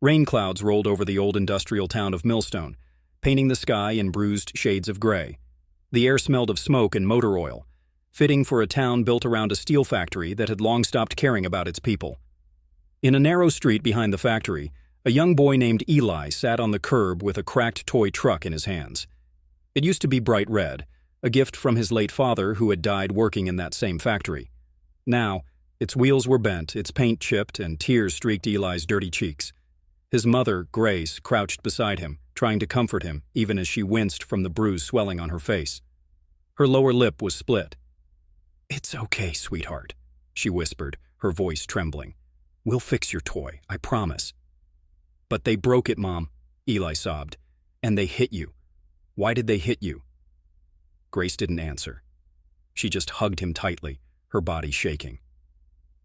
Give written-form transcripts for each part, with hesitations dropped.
Rain clouds rolled over the old industrial town of Millstone, painting the sky in bruised shades of gray. The air smelled of smoke and motor oil, fitting for a town built around a steel factory that had long stopped caring about its people. In a narrow street behind the factory, a young boy named Eli sat on the curb with a cracked toy truck in his hands. It used to be bright red, a gift from his late father who had died working in that same factory. Now, its wheels were bent, its paint chipped, and tears streaked Eli's dirty cheeks. His mother, Grace, crouched beside him, trying to comfort him, even as she winced from the bruise swelling on her face. Her lower lip was split. "It's okay, sweetheart," she whispered, her voice trembling. "We'll fix your toy, I promise." "But they broke it, Mom," Eli sobbed. "And they hit you. Why did they hit you?" Grace didn't answer. She just hugged him tightly, her body shaking.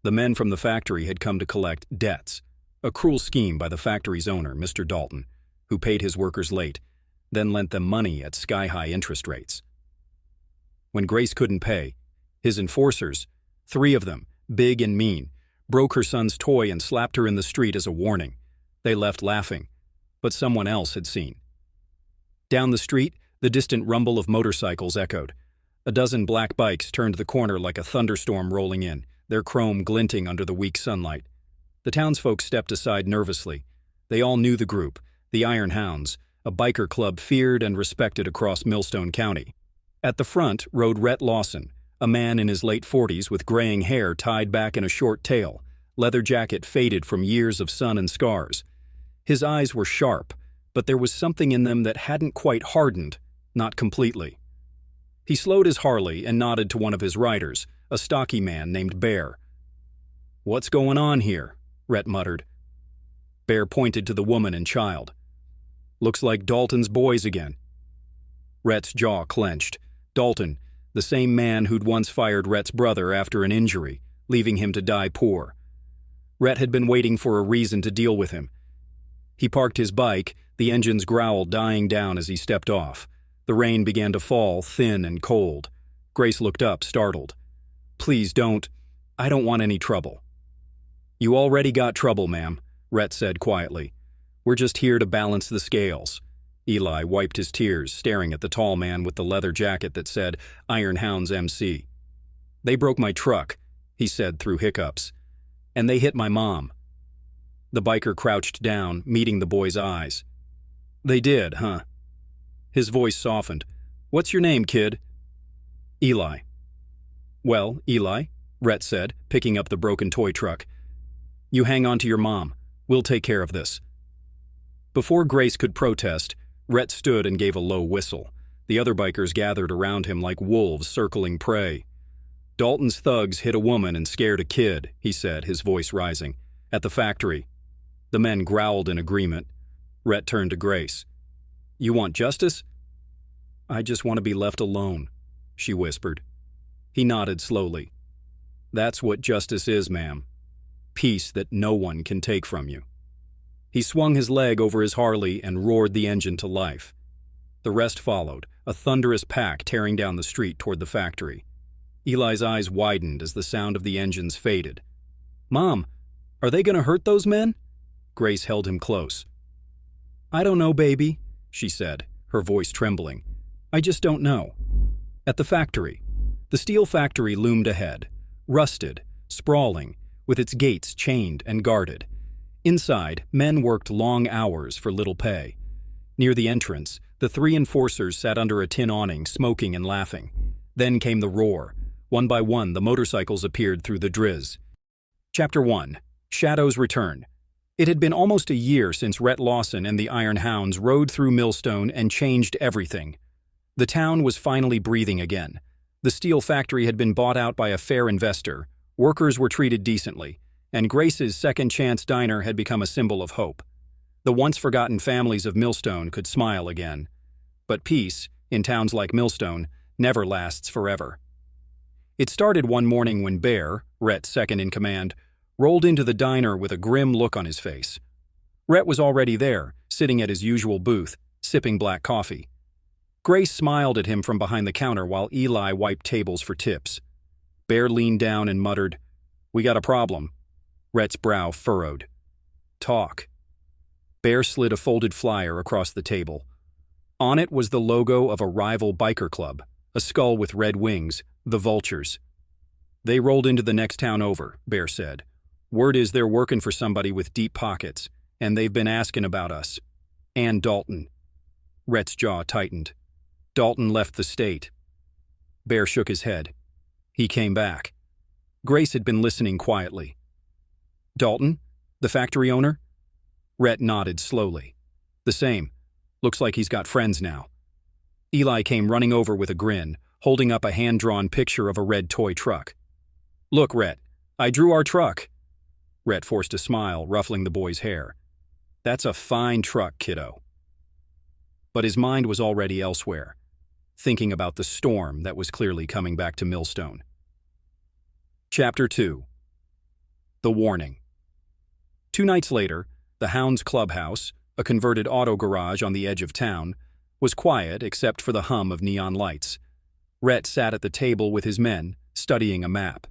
The men from the factory had come to collect debts, a cruel scheme by the factory's owner, Mr. Dalton, who paid his workers late, then lent them money at sky-high interest rates. When Grace couldn't pay, his enforcers, 3 of them, big and mean, broke her son's toy and slapped her in the street as a warning. They left laughing, but someone else had seen. Down the street, the distant rumble of motorcycles echoed. A dozen black bikes turned the corner like a thunderstorm rolling in, their chrome glinting under the weak sunlight. The townsfolk stepped aside nervously. They all knew the group, the Iron Hounds, a biker club feared and respected across Millstone County. At the front rode Rhett Lawson, a man in his late 40s with graying hair tied back in a short tail, leather jacket faded from years of sun and scars. His eyes were sharp, but there was something in them that hadn't quite hardened, not completely. He slowed his Harley and nodded to one of his riders, a stocky man named Bear. "What's going on here?" Rhett muttered. Bear pointed to the woman and child. "Looks like Dalton's boys again." Rhett's jaw clenched. Dalton, the same man who'd once fired Rhett's brother after an injury, leaving him to die poor. Rhett had been waiting for a reason to deal with him. He parked his bike, the engine's growl dying down as he stepped off. The rain began to fall, thin and cold. Grace looked up, startled. "Please don't. I don't want any trouble." "You already got trouble, ma'am," Rhett said quietly. "We're just here to balance the scales." Eli wiped his tears, staring at the tall man with the leather jacket that said Iron Hounds MC. "They broke my truck," he said through hiccups. "And they hit my mom." The biker crouched down, meeting the boy's eyes. "They did, huh?" His voice softened. "What's your name, kid?" "Eli." "Well, Eli," Rhett said, picking up the broken toy truck. "You hang on to your mom. We'll take care of this." Before Grace could protest, Rhett stood and gave a low whistle. The other bikers gathered around him like wolves circling prey. "Dalton's thugs hit a woman and scared a kid," he said, his voice rising. "At the factory." The men growled in agreement. Rhett turned to Grace. "You want justice?" "I just want to be left alone," she whispered. He nodded slowly. "That's what justice is, ma'am. Peace that no one can take from you." He swung his leg over his Harley and roared the engine to life. The rest followed, a thunderous pack tearing down the street toward the factory. Eli's eyes widened as the sound of the engines faded. "Mom, are they going to hurt those men?" Grace held him close. "I don't know, baby," she said, her voice trembling. "I just don't know." At the factory, the steel factory loomed ahead, rusted, sprawling, with its gates chained and guarded. Inside, men worked long hours for little pay. Near the entrance, the 3 enforcers sat under a tin awning, smoking and laughing. Then came the roar. One by one, the motorcycles appeared through the drizz. Chapter 1. Shadow's Return. It had been almost a year since Rhett Lawson and the Iron Hounds rode through Millstone and changed everything. The town was finally breathing again. The steel factory had been bought out by a fair investor, workers were treated decently, and Grace's Second Chance Diner had become a symbol of hope. The once-forgotten families of Millstone could smile again. But peace, in towns like Millstone, never lasts forever. It started one morning when Bear, Rhett's second in command, rolled into the diner with a grim look on his face. Rhett was already there, sitting at his usual booth, sipping black coffee. Grace smiled at him from behind the counter while Eli wiped tables for tips. Bear leaned down and muttered, "We got a problem." Rhett's brow furrowed. "Talk." Bear slid a folded flyer across the table. On it was the logo of a rival biker club, a skull with red wings, the Vultures. "They rolled into the next town over," Bear said. "Word is they're working for somebody with deep pockets, and they've been asking about us. And Dalton." Rhett's jaw tightened. "Dalton left the state." Bear shook his head. "He came back." Grace had been listening quietly. "Dalton? The factory owner?" Rhett nodded slowly. "The same. Looks like he's got friends now." Eli came running over with a grin, holding up a hand-drawn picture of a red toy truck. "Look, Rhett, I drew our truck." Rhett forced a smile, ruffling the boy's hair. "That's a fine truck, kiddo." But his mind was already elsewhere, thinking about the storm that was clearly coming back to Millstone. Chapter 2. The Warning. 2 nights later, the Hounds clubhouse, a converted auto garage on the edge of town, was quiet except for the hum of neon lights. Rhett sat at the table with his men, studying a map.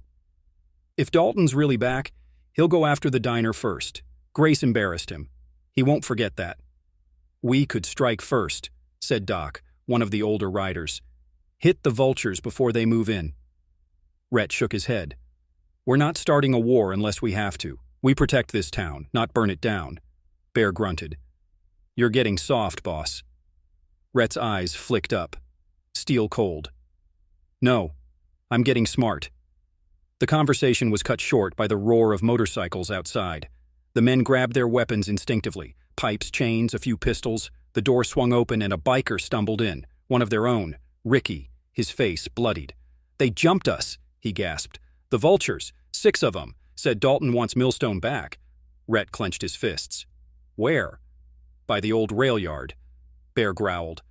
"If Dalton's really back, he'll go after the diner first. Grace embarrassed him. He won't forget that." "We could strike first," said Doc, one of the older riders. "Hit the Vultures before they move in." Rhett shook his head. "We're not starting a war unless we have to. We protect this town, not burn it down." Bear grunted. "You're getting soft, boss." Rhett's eyes flicked up, steel cold. "No, I'm getting smart." The conversation was cut short by the roar of motorcycles outside. The men grabbed their weapons instinctively. Pipes, chains, a few pistols. The door swung open and a biker stumbled in, one of their own, Ricky, his face bloodied. "They jumped us," he gasped. "The Vultures, 6 of them, said Dalton wants Millstone back." Rhett clenched his fists. "Where?" "By the old rail yard." Bear growled.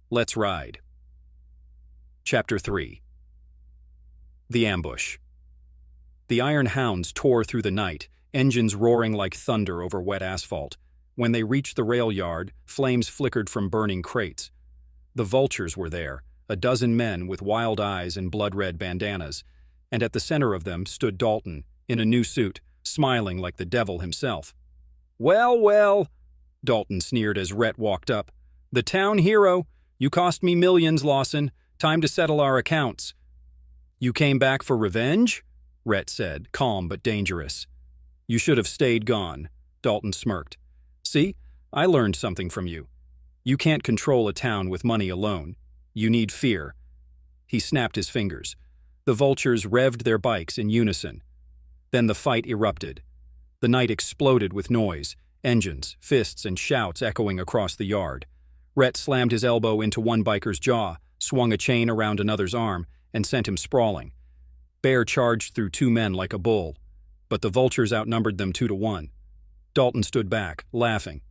"Let's ride." Chapter 3. The Ambush. The Iron Hounds tore through the night, engines roaring like thunder over wet asphalt. When they reached the rail yard, flames flickered from burning crates. The Vultures were there, a dozen men with wild eyes and blood-red bandanas, and at the center of them stood Dalton, in a new suit, smiling like the devil himself. "Well, well," Dalton sneered as Rhett walked up. "The town hero. You cost me millions, Lawson. Time to settle our accounts." "You came back for revenge?" Rhett said, calm but dangerous. "You should have stayed gone," Dalton smirked. "See, I learned something from you. You can't control a town with money alone. You need fear." He snapped his fingers. The Vultures revved their bikes in unison. Then the fight erupted. The night exploded with noise, engines, fists, and shouts echoing across the yard. Rhett slammed his elbow into one biker's jaw, swung a chain around another's arm, and sent him sprawling. Bear charged through 2 men like a bull, but the Vultures outnumbered them 2-1. Dalton stood back, laughing.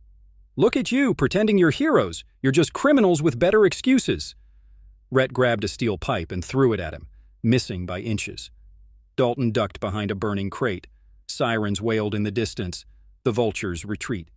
"Look at you, pretending you're heroes. You're just criminals with better excuses." Rhett grabbed a steel pipe and threw it at him, missing by inches. Dalton ducked behind a burning crate. Sirens wailed in the distance. The Vultures retreat.